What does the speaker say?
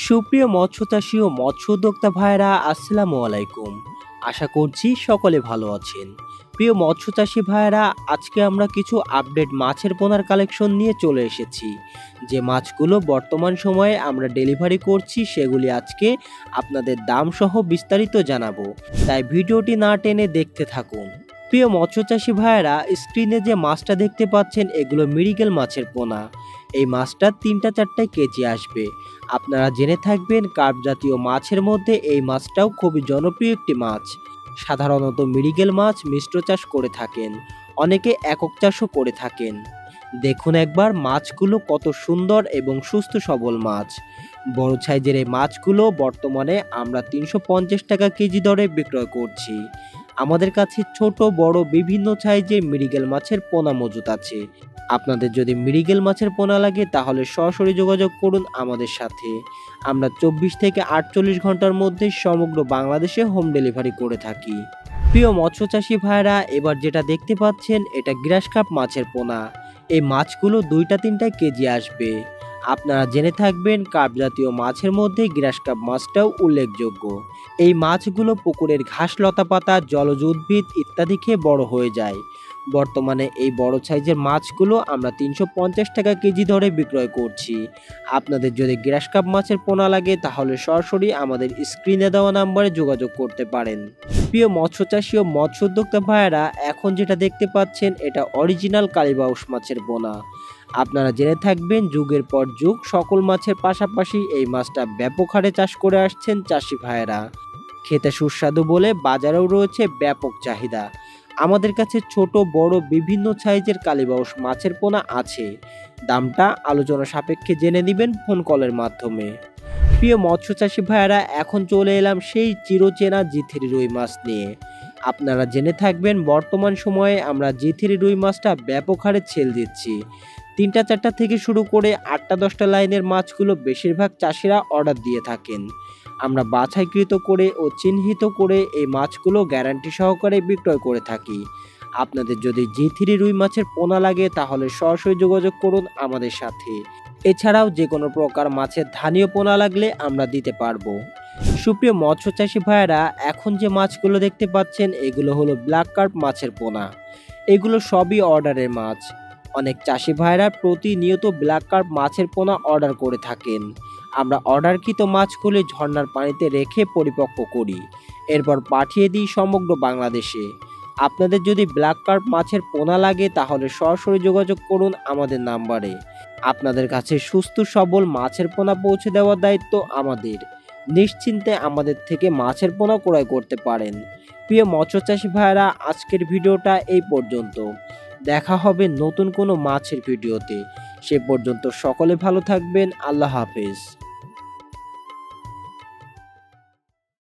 সুপ্রিয় মৎস্যচাষী ও মৎস্য উদ্যোক্তা ভাইরা, আসসালামু আলাইকুম। আশা করছি সকলে ভালো আছেন। প্রিয় মৎস্যচাষী ভাইরা, আজকে আমরা কিছু আপডেট মাছের পোনার কালেকশন নিয়ে চলে এসেছি। যে মাছগুলো বর্তমান সময়ে আমরা ডেলিভারি করছি সেগুলি আজকে আপনাদের দাম সহ বিস্তারিত জানাবো, তাই ভিডিওটি না টেনে দেখতে থাকুন। প্রিয় মৎস্যচাষী ভাইরা, স্ক্রিনে যে মাছটা দেখতে পাচ্ছেন এগুলো মৃগেল মাছের পোনা। এই মাছটা 3-4 কেজি আসবে। আপনারা জেনে থাকবেন কার্প জাতীয় মাছের মধ্যে এই মাছটাও খুবই জনপ্রিয় একটি মাছ। সাধারণত মৃগেল মাছ মিশ্র চাষ করে থাকেন, অনেকে একক চাষও করে থাকেন। দেখুন একবার মাছগুলো কত সুন্দর এবং সুস্থ সবল মাছ। বড় সাইজের এই মাছগুলো বর্তমানে আমরা 350 টাকা কেজি দরে বিক্রয় করছি। আমাদের কাছে ছোট বড় বিভিন্ন সাইজের মৃগেল মাছের পোনা মজুত আছে। আপনাদের যদি মৃগেল মাছের পোনা লাগে তাহলে সরাসরি যোগাযোগ করুন আমাদের সাথে। আমরা 24 থেকে 48 ঘন্টার মধ্যে সমগ্র বাংলাদেশে হোম ডেলিভারি করে থাকি। প্রিয় মৎস্যচাষী ভাইরা, এবার যেটা দেখতে পাচ্ছেন এটা গ্রাস কাপ মাছের পোনা। এই মাছগুলো 2-3 কেজি আসবে। আপনারা জেনে থাকবেন কার্প জাতীয় মাছের মধ্যে গ্রাস কাপ মাছটাও উল্লেখযোগ্য। এই মাছগুলো পুকুরের ঘাস লতা পাতা জলজ উদ্ভিদ ইত্যাদি খেয়ে বড় হয়ে যায়। বর্তমানে এই বড় সাইজের মাছগুলো আমরা 350 টাকা কেজি দরে বিক্রয় করছি। আপনাদের যদি গ্রাস কাপ মাছের পোনা লাগে তাহলে সরাসরি আমাদের স্ক্রিনে দেওয়া নাম্বারে যোগাযোগ করতে পারেন। প্রিয় মৎস্যচাষী ও মৎস্য উদ্যোক্তা ভাইয়েরা, এখন যেটা দেখতে পাচ্ছেন এটা অরিজিনাল কালীবাউস মাছের পোনা। আপনারা জেনে থাকবেন যুগের পর যুগ সকল মাছের পাশাপাশি এই মাছটা ব্যাপক হারে চাষ করে আসছেন চাষি ভাইয়েরা। খেতে সুস্বাদু বলে বাজারেও রয়েছে ব্যাপক চাহিদা। আমাদের কাছে ছোট বড় বিভিন্ন সাইজের কালীবাউস মাছের পোনা আছে। দামটা আলোচনা সাপেক্ষে জেনে নেবেন ফোন কলের মাধ্যমে। প্রিয় মৎস্যচাষী ভাইয়েরা, এখন চলে এলাম সেই চিরচেনা জি3 রুই মাছ নিয়ে। আপনারা জেনে থাকবেন বর্তমান সময়ে আমরা জি3 রুই মাছটা ব্যাপক হারে ছেল দিচ্ছি। 3-4টা থেকে শুরু করে 8-10টা লাইনের মাছগুলো বেশিরভাগ চাষিরা অর্ডার দিয়ে থাকেন। আমরা বাছাইকৃত করে ও চিহ্নিত করে এই মাছগুলো গ্যারান্টি সহকারে বিক্রয় করে থাকি। আপনাদের যদি জি3 রুই মাছের পোনা লাগে তাহলে সরাসরি যোগাযোগ করুন আমাদের সাথে। এছাড়াও যে কোনো প্রকার মাছের ধানীয় পোনা লাগলে আমরা দিতে পারবো। সুপ্রিয় মৎস্যচাষী ভাইয়েরা, এখন যে মাছগুলো দেখতে পাচ্ছেন এগুলো হলো ব্ল্যাক কার্প মাছের পোনা। এগুলো সবই অর্ডারের মাছ। অনেক চাষি ভাইয়েরা প্রতিনিয়ত ব্ল্যাক কার্প মাছের পোনা অর্ডার করে থাকেন। আমরা অর্ডারকৃত মাছগুলি ঝর্ণার পানিতে রেখে পরিপক্ক করি, এরপর পাঠিয়ে দিই সমগ্র বাংলাদেশে। আপনাদের যদি ব্ল্যাক কার্প মাছের পোনা লাগে তাহলে সরাসরি যোগাযোগ করুন আমাদের নাম্বারে। আপনাদের কাছে সুস্থ সবল মাছের পোনা পৌঁছে দেওয়ার দায়িত্ব আমাদের। নিশ্চিন্তে আমাদের থেকে মাছের পোনা ক্রয় করতে পারেন। প্রিয় মৎস্যচাষী ভাইয়েরা, আজকের ভিডিওটা এই পর্যন্ত। দেখা হবে নতুন কোনো মাছের ভিডিওতে। সে পর্যন্ত সকলে ভালো থাকবেন। আল্লাহ হাফেজ।